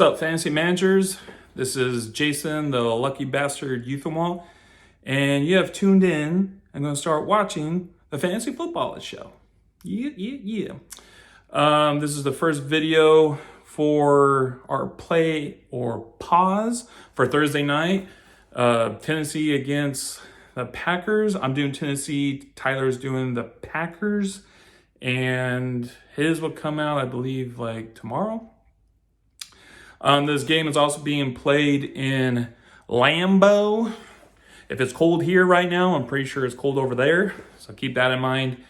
What's up, fantasy managers? This is Jason, the lucky bastard Youthamo, and you have tuned in. I'm going to start watching the Fantasy Football Show. Yeah. This is the first video for our play or pause for Thursday night. Tennessee against the Packers. I'm doing Tennessee. Tyler's doing the Packers, and his will come out, I believe, like tomorrow. This game is also being played in Lambeau. If it's cold here right now, I'm pretty sure it's cold over there. So keep that in mind.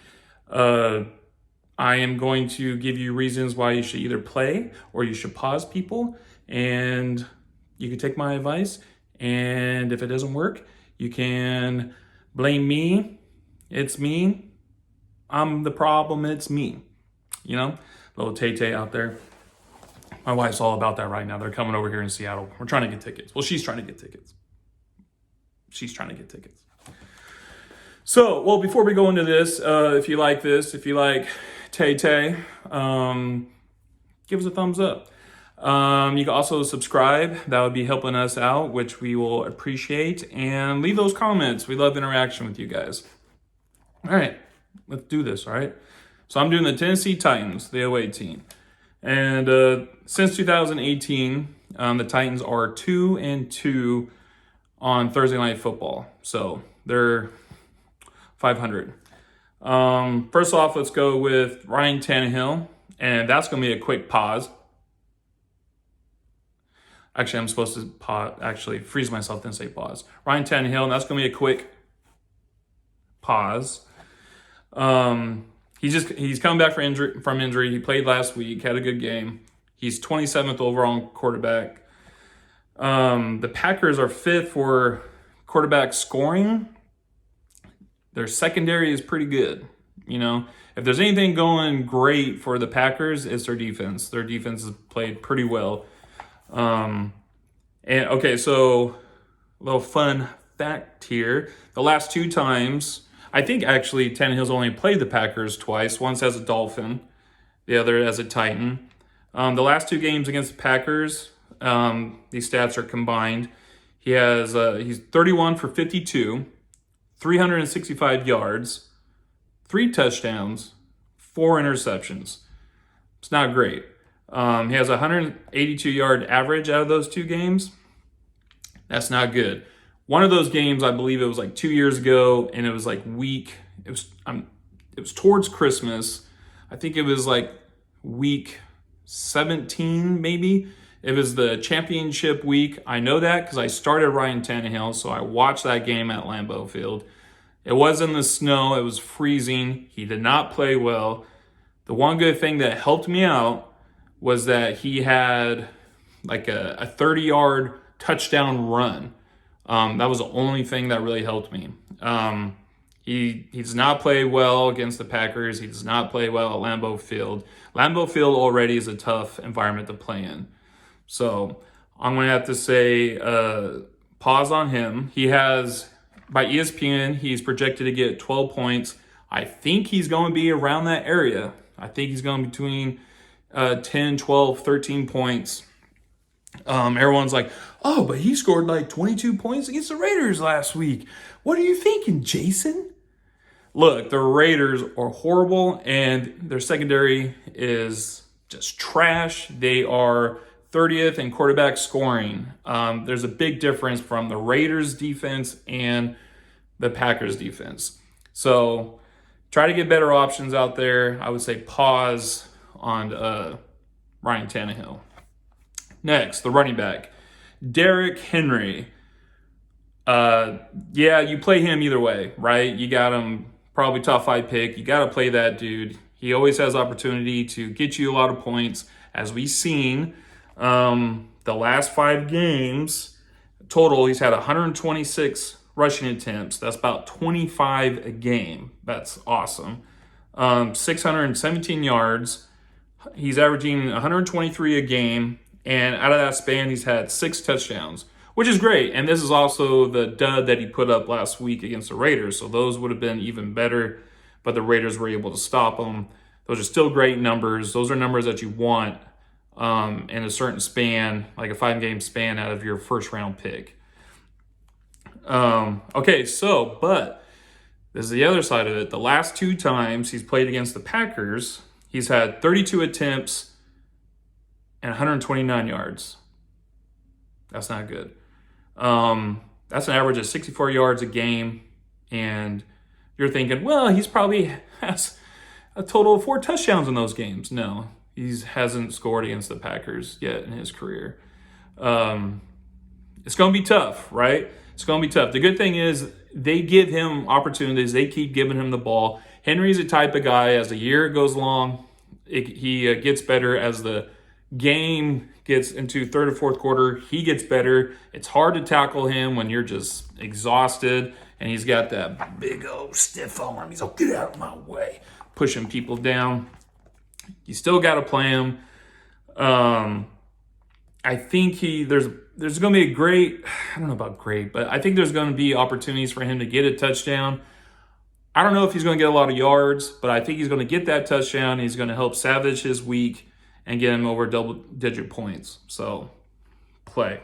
I am going to give you reasons why you should either play or you should pause people. And you can take my advice. And if it doesn't work, you can blame me. It's me. I'm the problem. It's me. You know, little Tay-Tay out there. My wife's all about that right now. They're coming over here in Seattle. We're trying to get tickets. Well, she's trying to get tickets. So, before we go into this, if you like Tay-Tay, give us a thumbs up. You can also subscribe. That would be helping us out, which we will appreciate. And leave those comments. We love interaction with you guys. All right, let's do this, all right? So I'm doing the Tennessee Titans, the away team. And since 2018, the Titans are 2-2 on Thursday Night Football. So they're 500. First off, let's go with Ryan Tannehill. And that's going to be a quick pause. Actually, I'm supposed to freeze myself and say pause. Ryan Tannehill, and that's going to be a quick pause. He's coming back from injury. He played last week, had a good game. He's 27th overall quarterback. The Packers are 5th for quarterback scoring. Their secondary is pretty good. You know, if there's anything going great for the Packers, it's their defense. Their defense has played pretty well. So a little fun fact here. The last two times, I think actually Tannehill's only played the Packers twice, once as a Dolphin, the other as a Titan. The last two games against the Packers, these stats are combined. He's 31 for 52, 365 yards, 3 touchdowns, 4 interceptions. It's not great. He has a 182-yard average out of those two games. That's not good. One of those games, I believe it was like 2 years ago, and it was like it was towards Christmas. I think it was like week 17, maybe. It was the championship week. I know that because I started Ryan Tannehill, so I watched that game at Lambeau Field. It was in the snow. It was freezing. He did not play well. The one good thing that helped me out was that he had like a 30-yard touchdown run. That was the only thing that really helped me. He does not play well against the Packers. He does not play well at Lambeau Field. Lambeau Field already is a tough environment to play in. So I'm going to have to say pause on him. He has, by ESPN, he's projected to get 12 points. I think he's going to be around that area. I think he's going between 10, 12, 13 points. Everyone's like, oh, but he scored like 22 points against the Raiders last week. What are you thinking, Jason? Look, the Raiders are horrible, and their secondary is just trash. They are 30th in quarterback scoring. There's a big difference from the Raiders defense and the Packers defense. So try to get better options out there. I would say pause on Ryan Tannehill. Next, the running back, Derrick Henry. You play him either way, right? You got him probably top 5 pick. You got to play that dude. He always has opportunity to get you a lot of points. As we've seen, the last 5 games total, he's had 126 rushing attempts. That's about 25 a game. That's awesome. 617 yards. He's averaging 123 a game. And out of that span, he's had 6 touchdowns, which is great. And this is also the dud that he put up last week against the Raiders. So those would have been even better, but the Raiders were able to stop him. Those are still great numbers. Those are numbers that you want in a certain span, like a 5-game span out of your first round pick. Okay, so, but this is the other side of it. The last 2 times he's played against the Packers, he's had 32 attempts and 129 yards. That's not good. That's an average of 64 yards a game. And you're thinking, well, he's probably has a total of 4 touchdowns in those games. No, he hasn't scored against the Packers yet in his career. It's going to be tough, right? It's going to be tough. The good thing is they give him opportunities. They keep giving him the ball. Henry's the type of guy, as the year goes along, he gets better. As the game gets into third or fourth quarter, he gets better. It's hard to tackle him when you're just exhausted, and he's got that big old stiff arm. He's like, get out of my way, pushing people down. You still got to play him. I think there's going to be a great, I don't know about great, but I think there's going to be opportunities for him to get a touchdown. I don't know if he's going to get a lot of yards, but I think he's going to get that touchdown. He's going to help salvage his week and get him over double-digit points. So, play.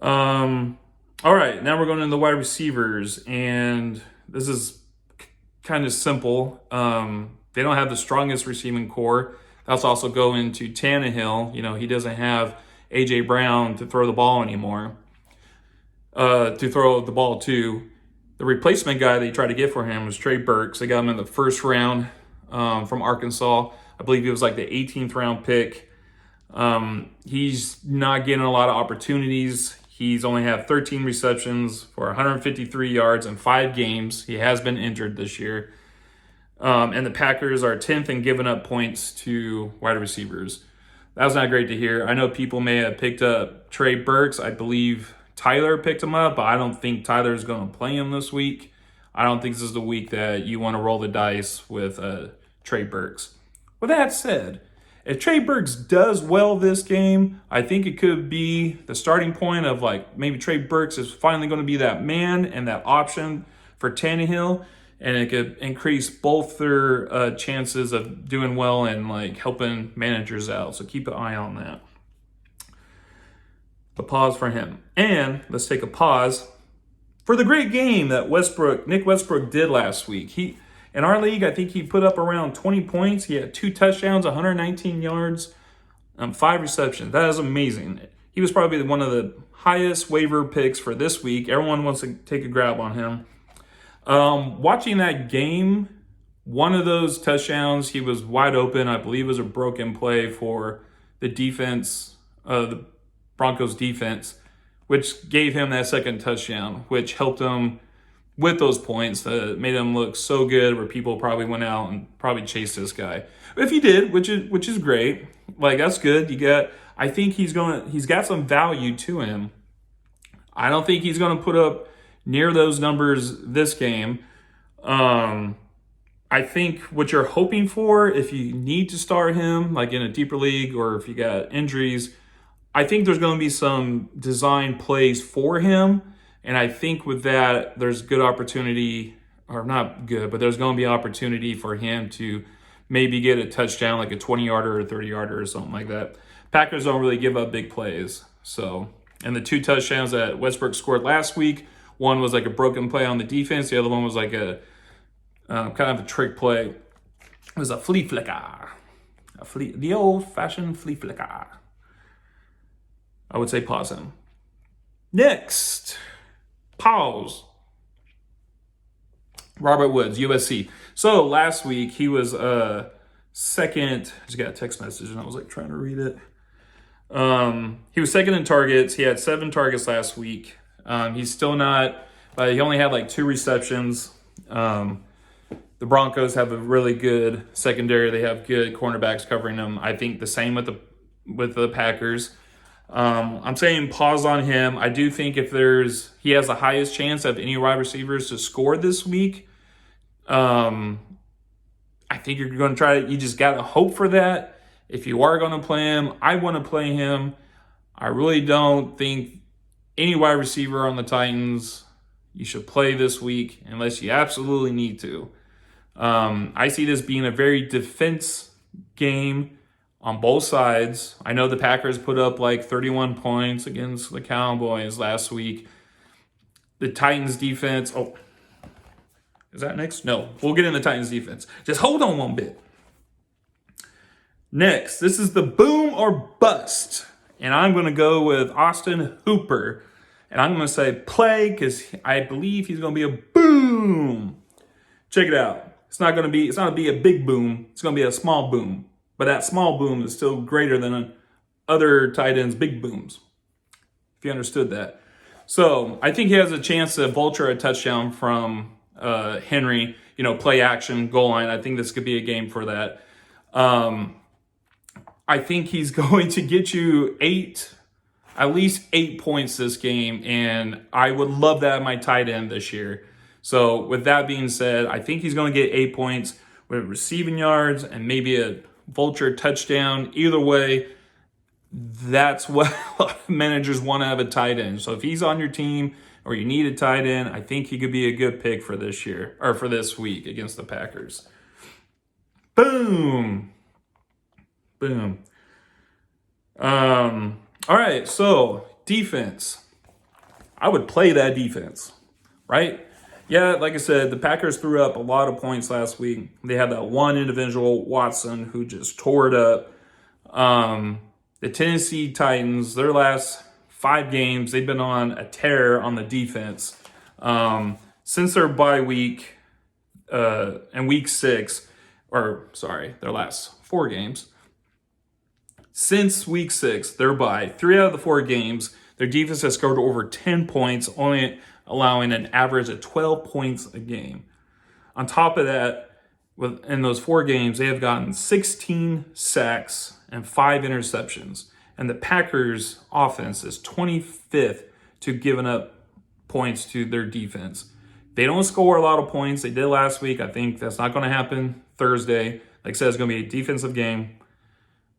All right, now we're going into the wide receivers, and this is kind of simple. They don't have the strongest receiving core. That's also go into Tannehill. You know, he doesn't have A.J. Brown to throw the ball anymore, to throw the ball to. The replacement guy they tried to get for him was Treylon Burks. They got him in the first round from Arkansas. I believe he was like the 18th round pick. He's not getting a lot of opportunities. He's only had 13 receptions for 153 yards in 5 games. He has been injured this year. And the Packers are 10th in giving up points to wide receivers. That was not great to hear. I know people may have picked up Treylon Burks. I believe Tyler picked him up, but I don't think Tyler's going to play him this week. I don't think this is the week that you want to roll the dice with Treylon Burks. With that said, if Treylon Burks does well this game, I think it could be the starting point of like maybe Treylon Burks is finally going to be that man and that option for Tannehill, and it could increase both their chances of doing well and like helping managers out. So keep an eye on that. A pause for him. And let's take a pause for the great game that Nick Westbrook did last week. In our league, I think he put up around 20 points. He had 2 touchdowns, 119 yards, 5 receptions. That is amazing. He was probably one of the highest waiver picks for this week. Everyone wants to take a grab on him. Watching that game, one of those touchdowns, he was wide open. I believe it was a broken play for the defense, the Broncos defense, which gave him that second touchdown, which helped him with those points that made him look so good, where people probably went out and probably chased this guy. If he did, which is great, like that's good. I think he's got some value to him. I don't think he's going to put up near those numbers this game. I think what you're hoping for, if you need to start him, like in a deeper league or if you got injuries, I think there's going to be some design plays for him. And I think with that, there's good opportunity, or not good, but there's going to be opportunity for him to maybe get a touchdown, like a 20-yarder or a 30-yarder or something like that. Packers don't really give up big plays. So, and the 2 touchdowns that Westbrook scored last week, one was like a broken play on the defense. The other one was like a kind of a trick play. It was a flea flicker. The old-fashioned flea flicker. I would say pause him. Next. Pause. Robert Woods, USC. So last week he was second. I just got a text message and I was like trying to read it. He was second in targets. He had 7 targets last week. He's still not, but he only had like 2 receptions. The Broncos have a really good secondary. They have good cornerbacks covering them. I think the same with the Packers. I'm saying pause on him. I do think he has the highest chance of any wide receivers to score this week. I think you're going to you just got to hope for that. If you are going to play him, I want to play him. I really don't think any wide receiver on the Titans you should play this week unless you absolutely need to. I see this being a very defense game. on both sides. I know the Packers put up like 31 points against the Cowboys last week. The Titans defense, oh, is that next? No, we'll get into Titans defense. Just hold on one bit. Next, this is the boom or bust. And I'm going to go with Austin Hooper. And I'm going to say play because I believe he's going to be a boom. Check it out. It's not going to be a big boom. It's going to be a small boom. But that small boom is still greater than other tight ends' big booms. If you understood that. So I think he has a chance to vulture a touchdown from Henry. You know, play action, goal line. I think this could be a game for that. I think he's going to get you at least 8 points this game, and I would love that at my tight end this year. So with that being said, I think he's going to get 8 points with receiving yards and maybe a vulture touchdown. Either way, that's what managers want out of a tight end. So if he's on your team or you need a tight end, I think he could be a good pick for this year or for this week against the Packers. Boom. Boom. All right, so defense. I would play that defense, right? Yeah, like I said, the Packers threw up a lot of points last week. They had that one individual, Watson, who just tore it up. The Tennessee Titans, their last 5 games, they've been on a tear on the defense. Since their bye week in week 6, their last 4 games. Since week 6, their bye, 3 out of the 4 games, their defense has scored over 10 points, only allowing an average of 12 points a game. On top of that, in those 4 games, they have gotten 16 sacks and 5 interceptions. And the Packers' offense is 25th to giving up points to their defense. They don't score a lot of points. They did last week. I think that's not going to happen Thursday. Like I said, it's going to be a defensive game.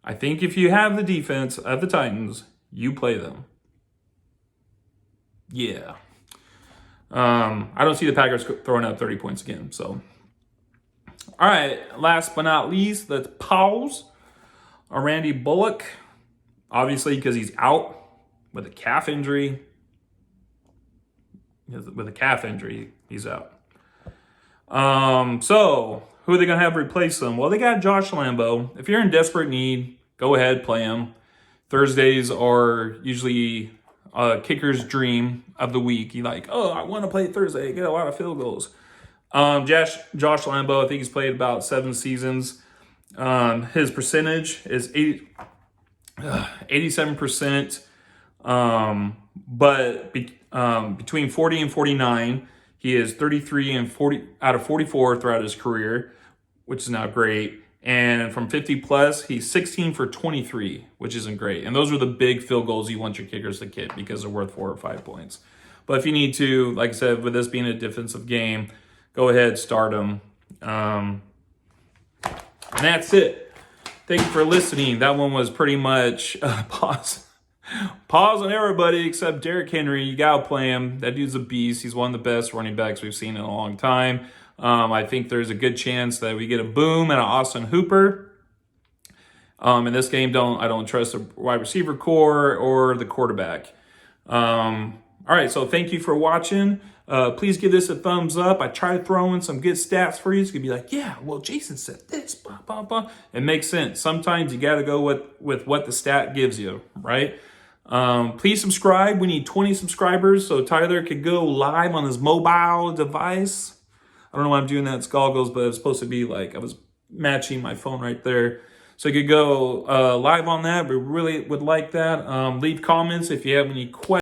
I think if you have the defense of the Titans, you play them. Yeah. I don't see the Packers throwing up 30 points again. So, all right. Last but not least, let's pause on Randy Bullock. Obviously, because he's out with a calf injury. With a calf injury, he's out. So, who are they going to have replace him? Well, they got Josh Lambo. If you're in desperate need, go ahead, play him. Thursdays are usually a kicker's dream of the week. You're like, oh, I want to play Thursday. Get a lot of field goals. Josh Lambo, I think he's played about 7 seasons. His percentage is 87%. But between 40 and 49, he is 33 and 40 out of 44 throughout his career, which is not great. And from 50 plus, he's 16 for 23, which isn't great. And those are the big field goals you want your kickers to get because they're worth 4 or 5 points. But if you need to, like I said, with this being a defensive game, go ahead, start him. And that's it. Thank you for listening. That one was pretty much pause on everybody except Derrick Henry. You got to play him. That dude's a beast. He's one of the best running backs we've seen in a long time. I think there's a good chance that we get a boom and an Austin Hooper. In this game, I don't trust the wide receiver core or the quarterback. All right, so thank you for watching. Please give this a thumbs up. I try to throw in some good stats for you. It's going to be like, yeah, well, Jason said this. Blah, blah, blah. It makes sense. Sometimes you got to go with what the stat gives you, right? Please subscribe. We need 20 subscribers so Tyler could go live on his mobile device. I don't know why I'm doing that. It's goggles, but it's supposed to be like I was matching my phone right there. So you could go live on that. We really would like that. Leave comments if you have any questions.